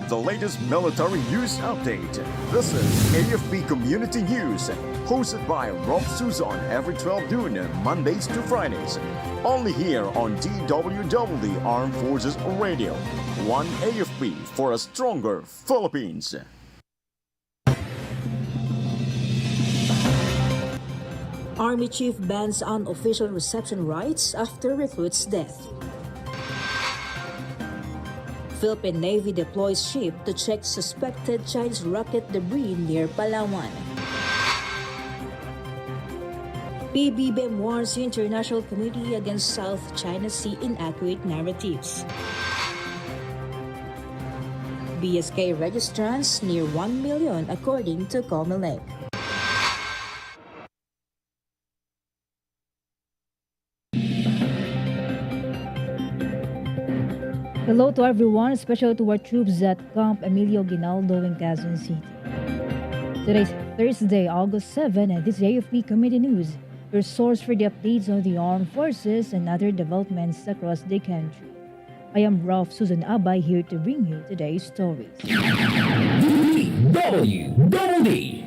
the latest military news update. This is AFP Community News, hosted by Rob Susan every 12 noon, Mondays to Fridays. Only here on DWDD Armed Forces Radio. One AFP for a stronger Philippines. Army Chief bans unofficial reception rites after recruit's death. Philippine Navy deploys ship to check suspected Chinese rocket debris near Palawan. PBBM warns the international community against South China Sea inaccurate narratives. BSK registrants near 1 million according to COMELEC. Hello to everyone, especially to our troops at Camp Emilio Ginaldo in Quezon City. Today's Thursday, August 7, and this is AFP Committee News, your source for the updates on the armed forces and other developments across the country. I am Ralph Susan Abay here to bring you today's stories. DWDD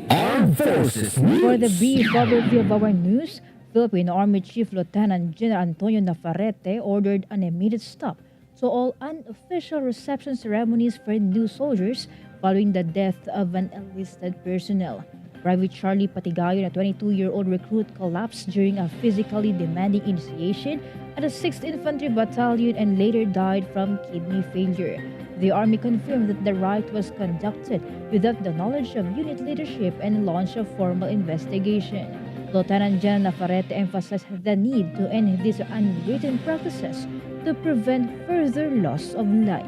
Armed Forces News. For the brief overview of our news, Philippine Army Chief Lieutenant General Antonio Navarrete ordered an immediate stop to all unofficial reception ceremonies for new soldiers following the death of an enlisted personnel. Private Charlie Patigayon, a 22-year-old recruit, collapsed during a physically demanding initiation at the 6th Infantry Battalion and later died from kidney failure. The Army confirmed that the rite was conducted without the knowledge of unit leadership and launched a formal investigation. Lieutenant General Navarrete emphasized the need to end these unwritten practices to prevent further loss of life.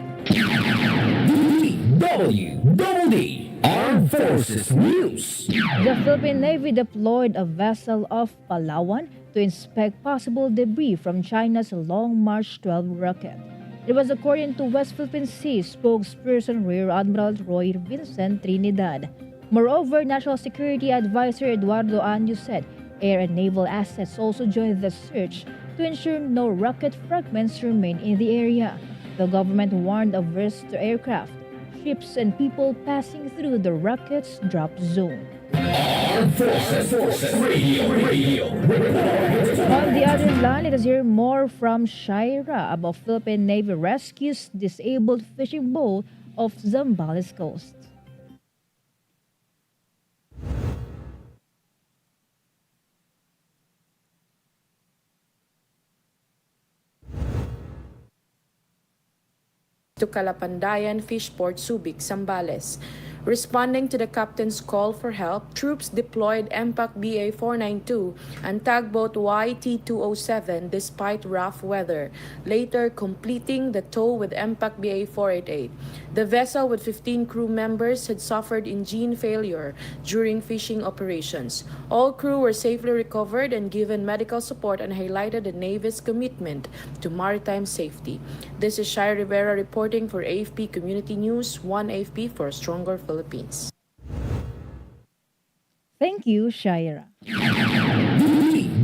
DWDD Armed Forces News. The Philippine Navy deployed a vessel off Palawan to inspect possible debris from China's Long March 12 rocket. It was according to West Philippine Sea spokesperson Rear Admiral Roy Vincent Trinidad. Moreover, National Security Advisor Eduardo Anyo said air and naval assets also joined the search to ensure no rocket fragments remain in the area. The government warned of risks to aircraft, ships, and people passing through the rocket's drop zone. Armed Forces Radio. On the other line, let us hear more from Shaira about Philippine Navy rescues disabled fishing boat off Zambales coast. To Calapandayan Fishport, Subic, Zambales. Responding to the captain's call for help, troops deployed MPAC BA-492 and tugboat YT-207 despite rough weather, later completing the tow with MPAC BA-488. The vessel with 15 crew members had suffered engine failure during fishing operations. All crew were safely recovered and given medical support and highlighted the Navy's commitment to maritime safety. This is Shai Rivera reporting for AFP Community News, One AFP for a Stronger Philippines. Thank you, Shaira.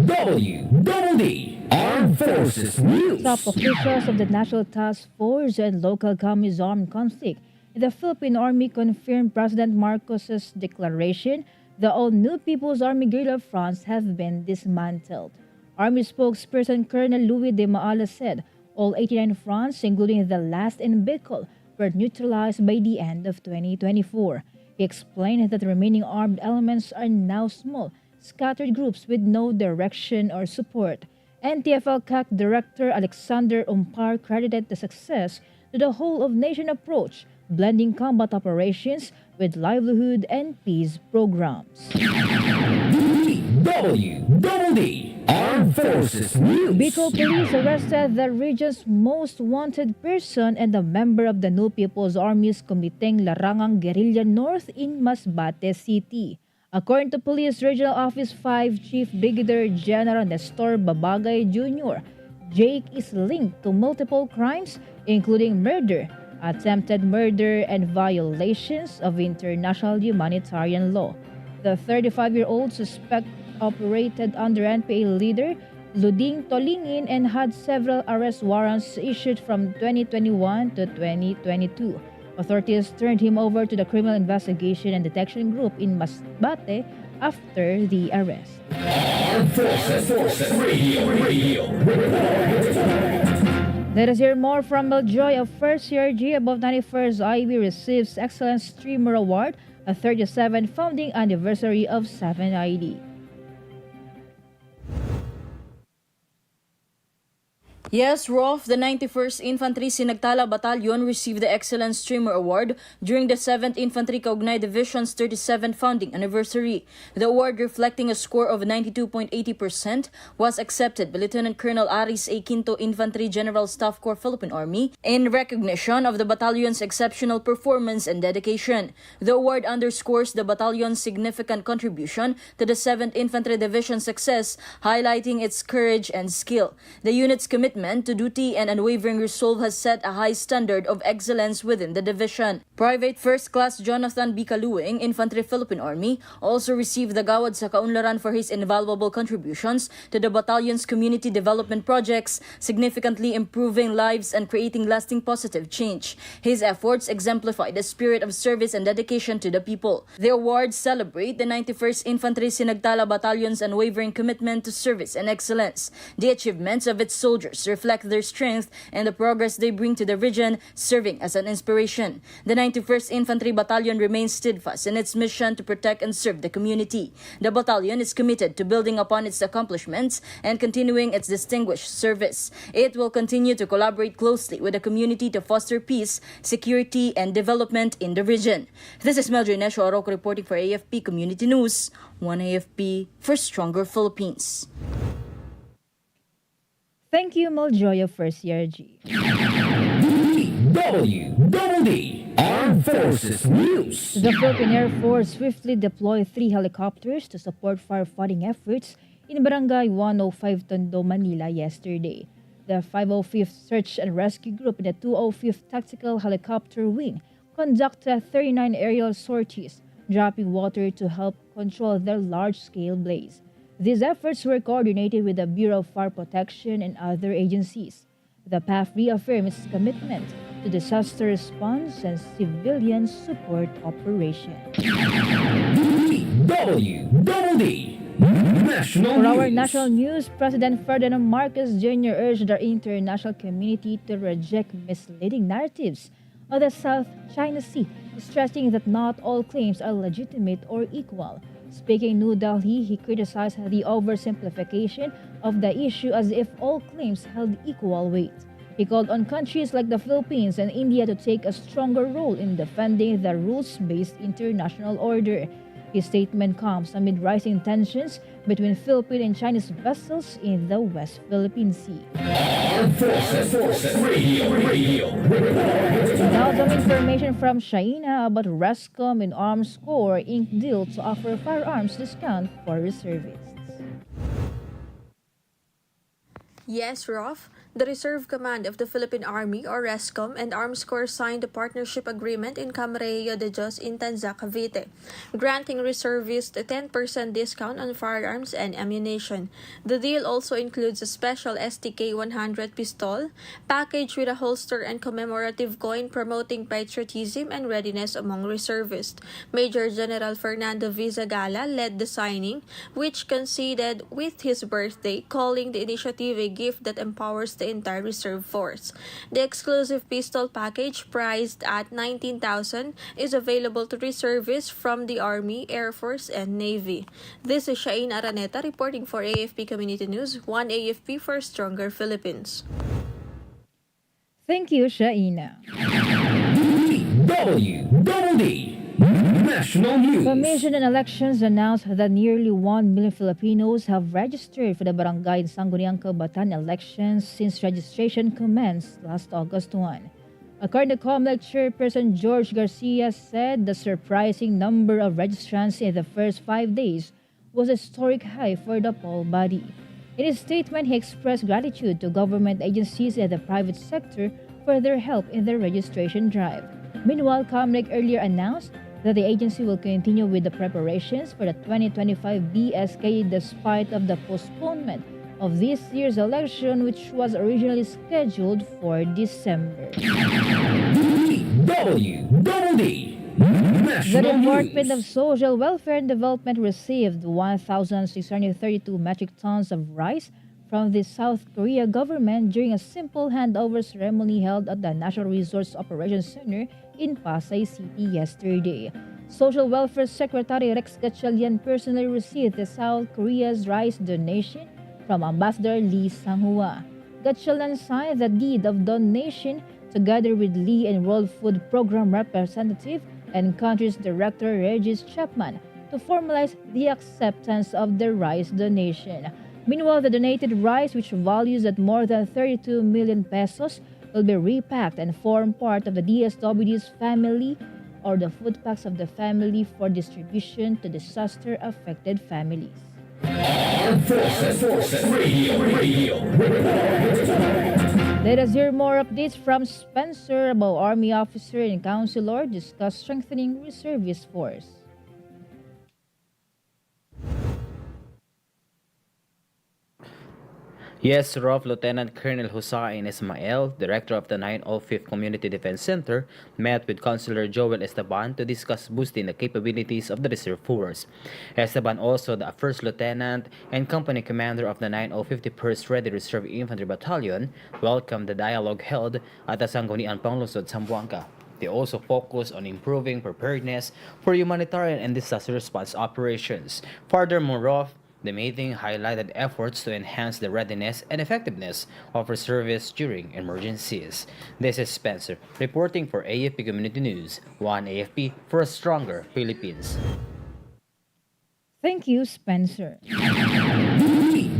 DWDD Armed Forces News. Top officials of the National Task Force and local communities armed conflict in the Philippine Army confirmed President Marcos's declaration that all new People's Army guerrilla fronts have been dismantled. Army spokesperson Colonel Louis de Maala said all 89 fronts, including the last in Bicol, were neutralized by the end of 2024. He explained that the remaining armed elements are now small, scattered groups with no direction or support. NTFL-CAC Director Alexander Umpar credited the success to the whole-of-nation approach, blending combat operations with livelihood and peace programs. DWDD Armed Forces News. Bicol police arrested the region's most wanted person and a member of the New People's Army's Kumiteng Larangang Guerrilla North in Masbate City. According to Police Regional Office 5 Chief Brigadier General Nestor Babagay Jr., Jake is linked to multiple crimes including murder, attempted murder, and violations of international humanitarian law. The 35-year-old suspect operated under NPA leader Luding Tolingin and had several arrest warrants issued from 2021 to 2022. Authorities turned him over to the Criminal Investigation and Detection Group in Masbate after the arrest. Armed Forces Radio. Let us hear more from Meljoy of 1st CRG about 91st IB receives Excellence Streamer Award at 37th founding anniversary of 7ID. Yes, Rolf, the 91st Infantry Sinagtala Battalion received the Excellence Streamer Award during the 7th Infantry Kaugnay Division's 37th founding anniversary. The award, reflecting a score of 92.80%, was accepted by Lieutenant Colonel Aris A. Quinto Infantry General Staff Corps Philippine Army in recognition of the battalion's exceptional performance and dedication. The award underscores the battalion's significant contribution to the 7th Infantry Division's success, highlighting its courage and skill. The unit's commitment to duty and unwavering resolve has set a high standard of excellence within the division. Private First Class Jonathan B. Kaluing, Infantry Philippine Army, also received the Gawad sa Kaunlaran for his invaluable contributions to the battalion's community development projects, significantly improving lives and creating lasting positive change. His efforts exemplify the spirit of service and dedication to the people. The awards celebrate the 91st Infantry Sinagtala Battalion's unwavering commitment to service and excellence. The achievements of its soldiers reflect their strength and the progress they bring to the region, serving as an inspiration. The 91st Infantry Battalion remains steadfast in its mission to protect and serve the community. The battalion is committed to building upon its accomplishments and continuing its distinguished service. It will continue to collaborate closely with the community to foster peace, security, and development in the region. This is Meljoy Nesho Aroko reporting for AFP Community News, 1 AFP for Stronger Philippines. Thank you, Meljoy of 1st CRG. DWDD Armed Forces News. The Philippine Air Force swiftly deployed 3 helicopters to support firefighting efforts in Barangay 105 Tondo, Manila yesterday. The 505th Search and Rescue Group and the 205th Tactical Helicopter Wing conducted 39 aerial sorties, dropping water to help control their large-scale blaze. These efforts were coordinated with the Bureau of Fire Protection and other agencies. The PAF reaffirmed its commitment to disaster response and civilian support operations. DWDD National For our News. national news, President Ferdinand Marcos Jr. urged the international community to reject misleading narratives of the South China Sea, stressing that not all claims are legitimate or equal. Speaking in New Delhi, he criticized the oversimplification of the issue as if all claims held equal weight. He called on countries like the Philippines and India to take a stronger role in defending the rules-based international order. His statement comes amid rising tensions between Philippine and Chinese vessels in the West Philippine Sea. Armed Forces Radio. Now some information from Shaina about Rescom and Arms Corps Inc. deal to offer firearms discount for reservists. Yes, Rolf. The Reserve Command of the Philippine Army, or RESCOM, and Arms Corps signed a partnership agreement in Camarillo de Dios in Tanza, Cavite, granting reservists a 10% discount on firearms and ammunition. The deal also includes a special STK-100 pistol, packaged with a holster and commemorative coin promoting patriotism and readiness among reservists. Major General Fernando Vizagala led the signing, which coincided with his birthday, calling the initiative a gift that empowers the entire reserve force. The exclusive pistol package, priced at $19,000, is available to reservists from the Army, Air Force, and Navy. This is Shain Araneta reporting for AFP Community News, 1 AFP for Stronger Philippines. Thank you, Shaina. DWDD National News. Commission on Elections announced that nearly 1 million Filipinos have registered for the Barangay and Sangguniang Batan elections since registration commenced last August 1. According to COMELEC Chairperson George Garcia said the surprising number of registrants in the first 5 days was a historic high for the poll body. In his statement, he expressed gratitude to government agencies and the private sector for their help in the registration drive. Meanwhile, COMELEC earlier announced that the agency will continue with the preparations for the 2025 BSK despite of the postponement of this year's election, which was originally scheduled for December. DWDD The National Department of News. Social Welfare and Development received 1,632 metric tons of rice from the South Korea government during a simple handover ceremony held at the National Resource Operations Center in Pasay City yesterday. Social Welfare Secretary Rex Gatchalian personally received the South Korea's rice donation from Ambassador Lee Sang-hwa. Gatchalian signed the deed of donation together with Lee and World Food Program representative and country's director Regis Chapman to formalize the acceptance of the rice donation. Meanwhile, the donated rice, which values at more than 32 million pesos, will be repacked and form part of the DSWD's family or the food packs of the family for distribution to disaster-affected families. Armed Forces Radio Report. Let us hear more updates from Spencer about Army officer and councilor discuss strengthening reservist force. Yes, Rof Lieutenant Colonel Hussein Ismail, director of the 905th Community Defense Center, met with Councilor Joel Esteban to discuss boosting the capabilities of the reserve force. Esteban, also the first lieutenant and company commander of the 9051st Ready Reserve Infantry Battalion, welcomed the dialogue held at the Sangguniang Panglungsod, Zamboanga. They also focused on improving preparedness for humanitarian and disaster response operations. Furthermore, Rof, the meeting highlighted efforts to enhance the readiness and effectiveness of reservists during emergencies. This is Spencer, reporting for AFP Community News, one AFP for a stronger Philippines. Thank you, Spencer.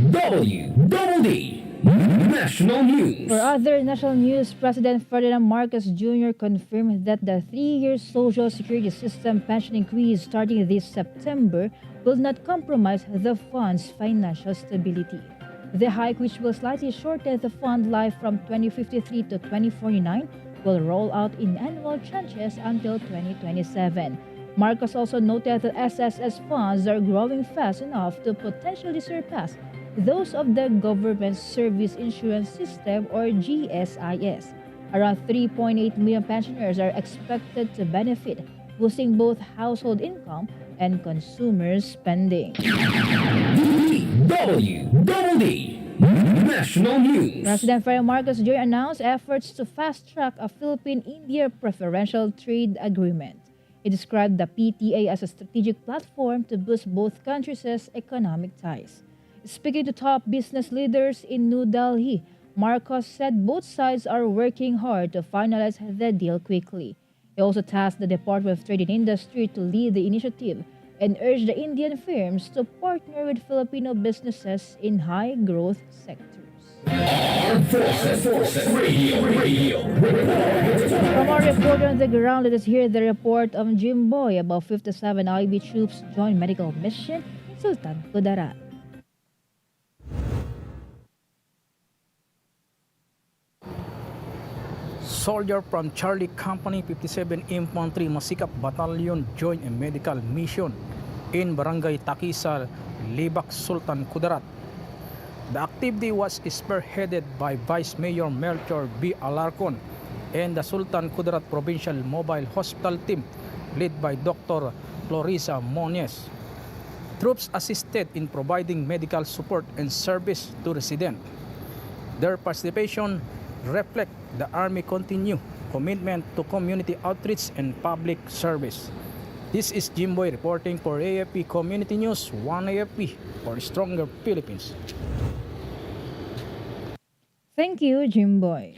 DWDD National News. For other national news, President Ferdinand Marcos Jr. confirmed that the 3-year Social Security System pension increase starting this September will not compromise the fund's financial stability. The hike, which will slightly shorten the fund life from 2053 to 2049, will roll out in annual tranches until 2027. Marcos also noted that SSS funds are growing fast enough to potentially surpass those of the Government Service Insurance System or GSIS. Around 3.8 million pensioners are expected to benefit, boosting both household income and consumer spending. DWDD National News. President Ferdinand Marcos Jr. announced efforts to fast-track a Philippine-India preferential trade agreement. He described the PTA as a strategic platform to boost both countries' economic ties. Speaking to top business leaders in New Delhi, Marcos said both sides are working hard to finalize the deal quickly. He also tasked the Department of Trade and Industry to lead the initiative and urged the Indian firms to partner with Filipino businesses in high-growth sectors. Armed Forces Radio Report. From our reporter on the ground, let us hear the report of Jim Boy about 57 IB troops joined medical mission in Sultan Kudarat. Soldier from Charlie Company 57 Infantry Masikap Battalion joined a medical mission in Barangay Takisa, Libak, Sultan Kudarat. The activity was spearheaded by Vice Mayor Melchor B. Alarcon and the Sultan Kudarat Provincial Mobile Hospital team led by Dr. Florisa Monies. Troops assisted in providing medical support and service to residents. Their participation reflect the Army continued commitment to community outreach and public service. This is Jimboy reporting for AFP Community News, one AFP for a stronger Philippines. Thank you, Jimboy.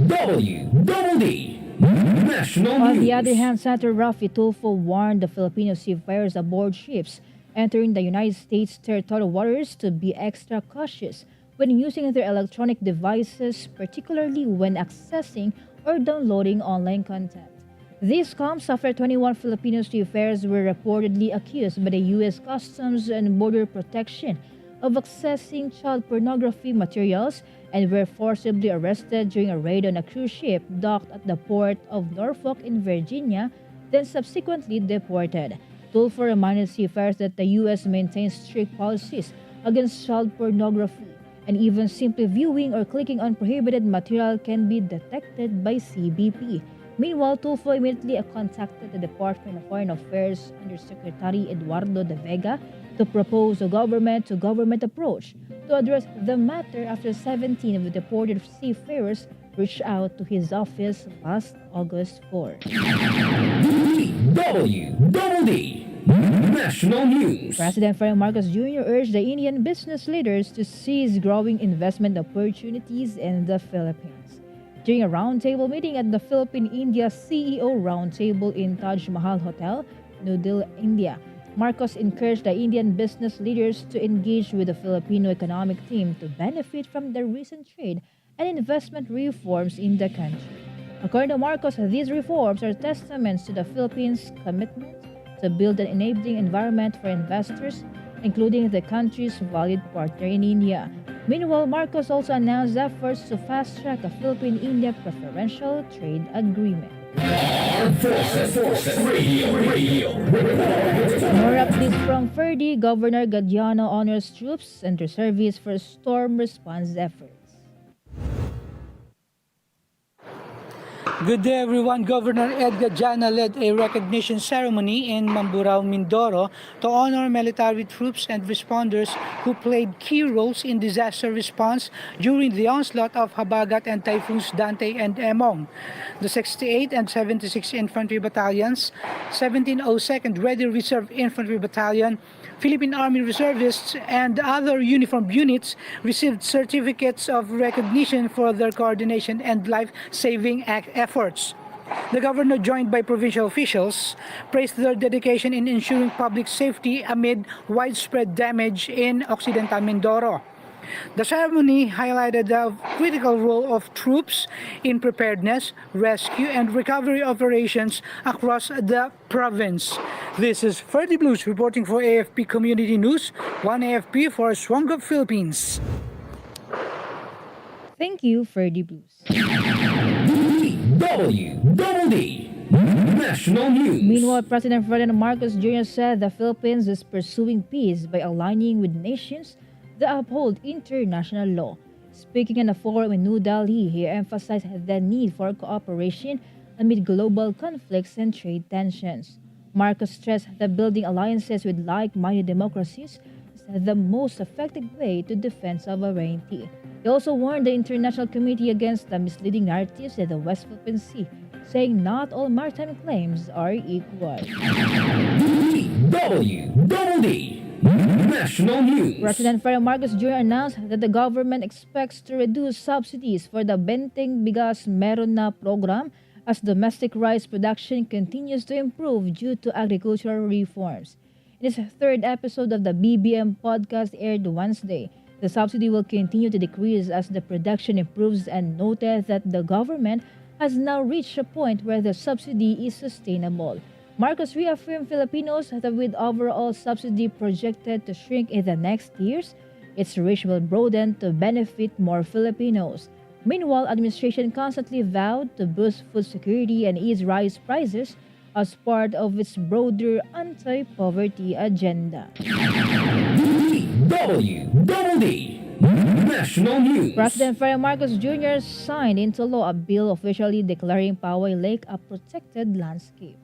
DWDD National On News. the other hand, Senator Rafi Tulfo warned the Filipino seafarers aboard ships entering the United States territorial waters to be extra cautious when using their electronic devices, particularly when accessing or downloading online content. This comes after 21 Filipino seafarers were reportedly accused by the U.S. Customs and Border Protection of accessing child pornography materials and were forcibly arrested during a raid on a cruise ship docked at the port of Norfolk in Virginia, then subsequently deported. Tulfo reminded seafarers that the U.S. maintains strict policies against child pornography and even simply viewing or clicking on prohibited material can be detected by CBP. Meanwhile, Tulfo immediately contacted the Department of Foreign Affairs Undersecretary Eduardo de Vega to propose a government-to-government approach to address the matter after 17 of the deported seafarers reached out to his office last August 4. DWDD National News. President Ferdinand Marcos Jr. urged the Indian business leaders to seize growing investment opportunities in the Philippines. During a roundtable meeting at the Philippine-India CEO Roundtable in Taj Mahal Hotel, New Delhi, India, Marcos encouraged the Indian business leaders to engage with the Filipino economic team to benefit from the recent trade and investment reforms in the country. According to Marcos, these reforms are testaments to the Philippines' commitment to build an enabling environment for investors, including the country's valued partner in India. Meanwhile, Marcos also announced efforts to fast-track a Philippine-India preferential trade agreement. Armed Forces Radio. More updates from Ferdy. Governor Gadiano honors troops and reservists for storm response efforts. Good day everyone. Governor Edgar Jana led a recognition ceremony in Mamburao, Mindoro to honor military troops and responders who played key roles in disaster response during the onslaught of Habagat and Typhoons Dante and Emong. The 68th and 76th Infantry Battalions, 1702nd Ready Reserve Infantry Battalion, Philippine Army Reservists, and other uniformed units received certificates of recognition for their coordination and life-saving efforts. The governor, joined by provincial officials, praised their dedication in ensuring public safety amid widespread damage in Occidental Mindoro. The ceremony highlighted the critical role of troops in preparedness, rescue, and recovery operations across the province. This is Ferdy Blues reporting for AFP Community News, 1 AFP for Stronger Philippines. Thank you, Ferdy Blues. DWDD National News. Meanwhile, President Ferdinand Marcos Jr. said the Philippines is pursuing peace by aligning with nations that uphold international law. Speaking in a forum in New Delhi, he emphasized the need for cooperation amid global conflicts and trade tensions. Marcos stressed that building alliances with like-minded democracies is the most effective way to defend sovereignty. He also warned the international community against the misleading narratives in the West Philippine Sea, saying not all maritime claims are equal. DWDD National News. President Ferdinand Marcos Jr. announced that the government expects to reduce subsidies for the Benteng Bigas Meron Na program as domestic rice production continues to improve due to agricultural reforms. In its third episode of the BBM podcast aired Wednesday, the subsidy will continue to decrease as the production improves and noted that the government has now reached a point where the subsidy is sustainable. Marcos reaffirmed Filipinos that with overall subsidy projected to shrink in the next years, its reach will broaden to benefit more Filipinos. Meanwhile, administration constantly vowed to boost food security and ease rice prices as part of its broader anti-poverty agenda. DWDD National News. President Ferdinand Marcos Jr. signed into law a bill officially declaring Poway Lake a protected landscape.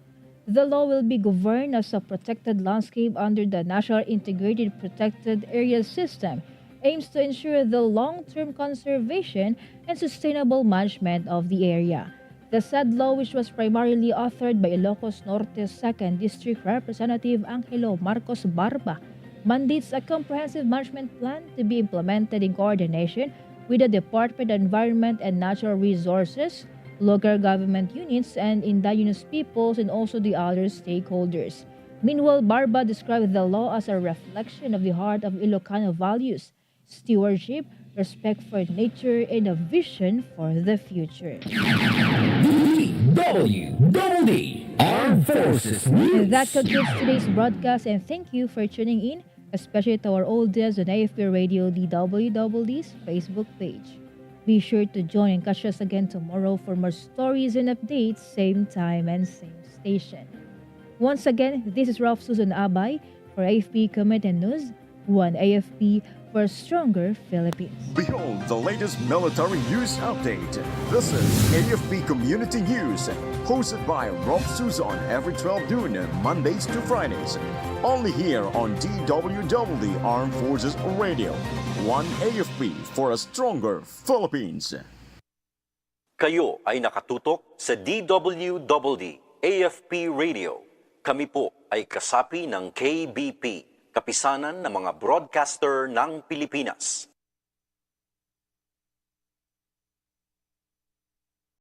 The law will be governed as a protected landscape under the National Integrated Protected Areas System, aims to ensure the long-term conservation and sustainable management of the area. The said law, which was primarily authored by Ilocos Norte's 2nd District Representative Angelo Marcos Barba, mandates a comprehensive management plan to be implemented in coordination with the Department of Environment and Natural Resources, local government units, and indigenous peoples, and also the other stakeholders. Meanwhile, Barba described the law as a reflection of the heart of Ilocano values, stewardship, respect for nature, and a vision for the future. DWDD Armed Forces News. That concludes today's broadcast, and thank you for tuning in, especially to our audience on AFP Radio DWDD's Facebook page. Be sure to join and catch us again tomorrow for more stories and updates, same time and same station. Once again, this is Ralph Susan Abay for AFP Community News, 1 AFP for a stronger Philippines. Behold the latest military news update. This is AFP Community News, hosted by Rob Suzon every 12 noon, Mondays to Fridays. Only here on DWDD Armed Forces Radio. One AFP for a stronger Philippines. Kayo ay nakatutok sa DWDD AFP Radio. Kami po ay kasapi ng KBP, Kapisanan ng mga Broadcaster ng Pilipinas.